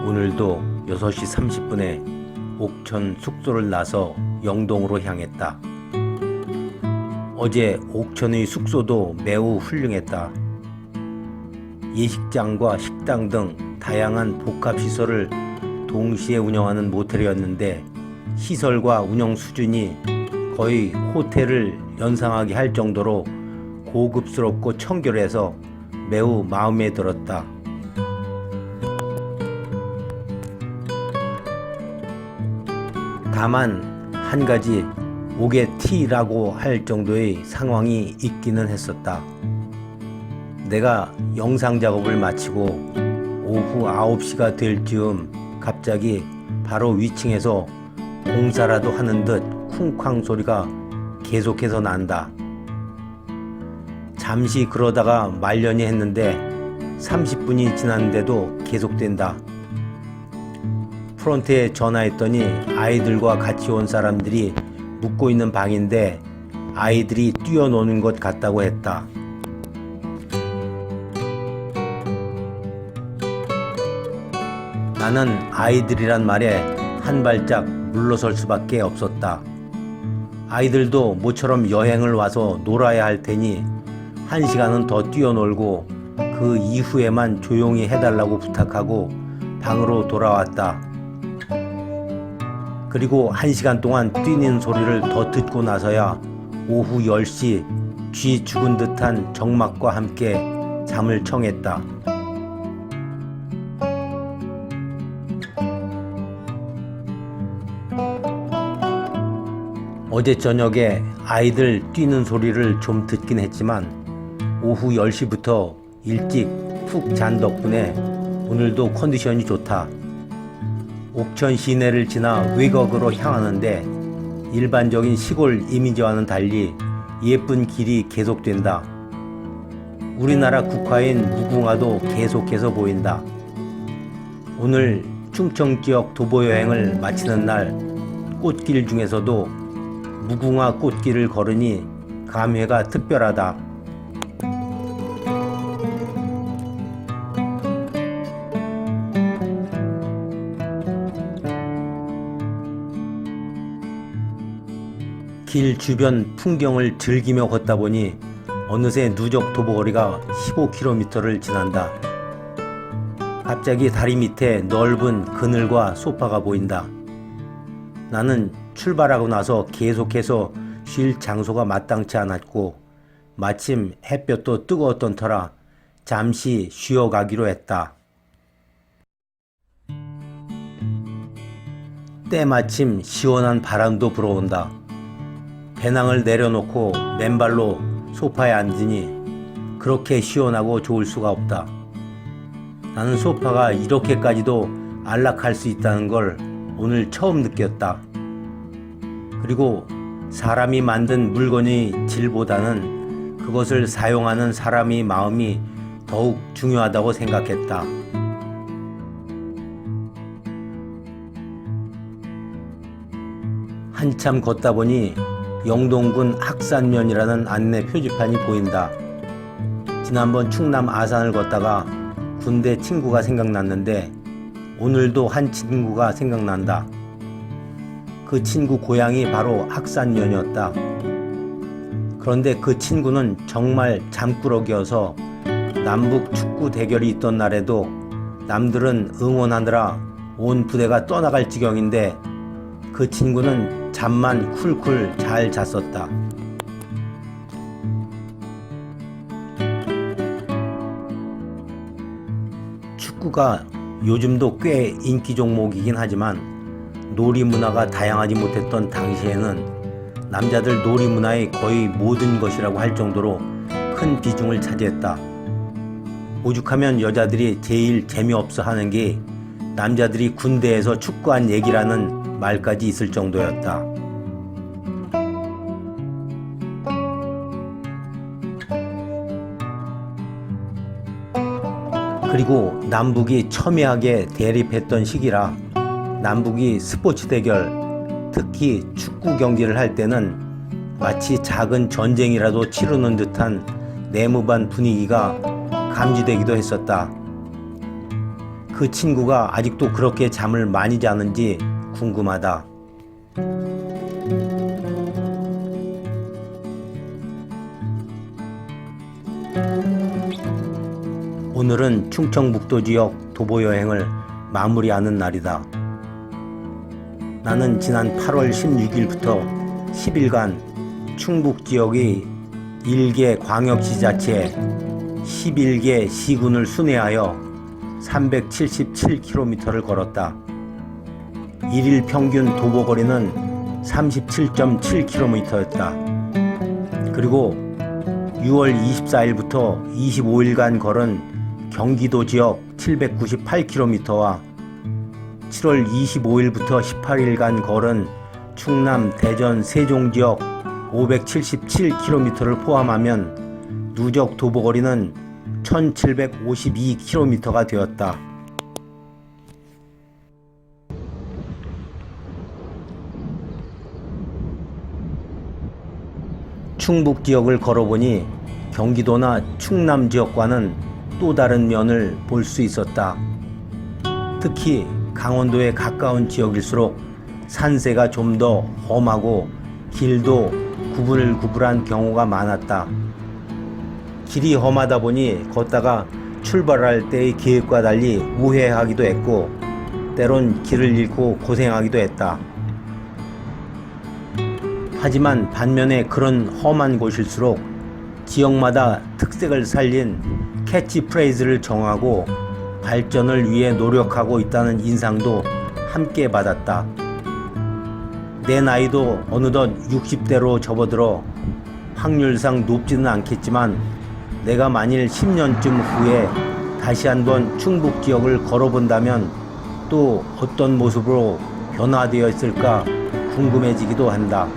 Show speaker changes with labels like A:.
A: 오늘도 6시 30분에 옥천 숙소를 나서 영동으로 향했다. 어제 옥천의 숙소도 매우 훌륭했다. 예식장과 식당 등 다양한 복합시설을 동시에 운영하는 모텔이었는데 시설과 운영 수준이 거의 호텔을 연상하게 할 정도로 고급스럽고 청결해서 매우 마음에 들었다. 다만 한 가지 오게티라고 할 정도의 상황이 있기는 했었다. 내가 영상 작업을 마치고 오후 9시가 될 즈음 갑자기 바로 위층에서 공사라도 하는 듯 쿵쾅 소리가 계속해서 난다. 잠시 그러다가 말려니 했는데 30분이 지났는데도 계속된다. 프론트에 전화했더니 아이들과 같이 온 사람들이 묵고 있는 방인데 아이들이 뛰어노는 것 같다고 했다. 나는 아이들이란 말에 한 발짝 물러설 수밖에 없었다. 아이들도 모처럼 여행을 와서 놀아야 할 테니 1시간은 더 뛰어놀고 그 이후에만 조용히 해달라고 부탁하고 방으로 돌아왔다. 그리고 1시간 동안 뛰는 소리를 더 듣고 나서야 오후 10시 쥐 죽은 듯한 정막과 함께 잠을 청했다. 어제 저녁에 아이들 뛰는 소리를 좀 듣긴 했지만 오후 10시부터 일찍 푹 잔 덕분에 오늘도 컨디션이 좋다. 옥천 시내를 지나 외곽으로 향하는데 일반적인 시골 이미지와는 달리 예쁜 길이 계속된다. 우리나라 국화인 무궁화도 계속해서 보인다. 오늘 충청 지역 도보 여행을 마치는 날 꽃길 중에서도 무궁화 꽃길을 걸으니 감회가 특별하다. 길 주변 풍경을 즐기며 걷다 보니 어느새 누적 도보거리가 15km를 지난다. 갑자기 다리 밑에 넓은 그늘과 소파가 보인다. 나는 출발하고 나서 계속해서 쉴 장소가 마땅치 않았고 마침 햇볕도 뜨거웠던 터라 잠시 쉬어가기로 했다. 때마침 시원한 바람도 불어온다. 배낭을 내려놓고 맨발로 소파에 앉으니 그렇게 시원하고 좋을 수가 없다. 나는 소파가 이렇게까지도 안락할 수 있다는 걸 오늘 처음 느꼈다. 그리고 사람이 만든 물건의 질보다는 그것을 사용하는 사람의 마음이 더욱 중요하다고 생각했다. 한참 걷다 보니 영동군 학산면이라는 안내 표지판이 보인다. 지난번 충남 아산을 걷다가 군대 친구가 생각났는데 오늘도 한 친구가 생각난다. 그 친구 고향이 바로 학산면이었다. 그런데 그 친구는 정말 잠꾸러기여서 남북 축구 대결이 있던 날에도 남들은 응원하느라 온 부대가 떠나갈 지경인데 그 친구는 잠만 쿨쿨 잘 잤었다. 축구가 요즘도 꽤 인기 종목이긴 하지만 놀이 문화가 다양하지 못했던 당시에는 남자들 놀이 문화의 거의 모든 것이라고 할 정도로 큰 비중을 차지했다. 오죽하면 여자들이 제일 재미없어 하는 게 남자들이 군대에서 축구한 얘기라는 말까지 있을 정도였다. 그리고 남북이 첨예하게 대립했던 시기라 남북이 스포츠 대결, 특히 축구 경기를 할 때는 마치 작은 전쟁이라도 치르는 듯한 내무반 분위기가 감지되기도 했었다. 그 친구가 아직도 그렇게 잠을 많이 자는지 궁금하다. 오늘은 충청북도 지역 도보 여행을 마무리하는 날이다. 나는 지난 8월 16일부터 10일간 충북 지역의 1개 광역시자체 11개 시군을 순회하여 377km를 걸었다. 1일 평균 도보거리는 37.7km였다. 그리고 6월 24일부터 25일간 걸은 경기도 지역 798km와 7월 25일부터 18일간 걸은 충남, 대전, 세종 지역 577km를 포함하면 누적 도보거리는 1752km가 되었다. 충북 지역을 걸어보니 경기도나 충남 지역과는 또 다른 면을 볼 수 있었다. 특히 강원도에 가까운 지역일수록 산세가 좀 더 험하고 길도 구불구불한 경우가 많았다. 길이 험하다 보니 걷다가 출발할 때의 계획과 달리 우회하기도 했고 때론 길을 잃고 고생하기도 했다. 하지만 반면에 그런 험한 곳일수록 지역마다 특색을 살린 캐치프레이즈를 정하고 발전을 위해 노력하고 있다는 인상도 함께 받았다. 내 나이도 어느덧 60대로 접어들어 확률상 높지는 않겠지만 내가 만일 10년쯤 후에 다시 한번 충북 지역을 걸어본다면 또 어떤 모습으로 변화되어 있을까 궁금해지기도 한다.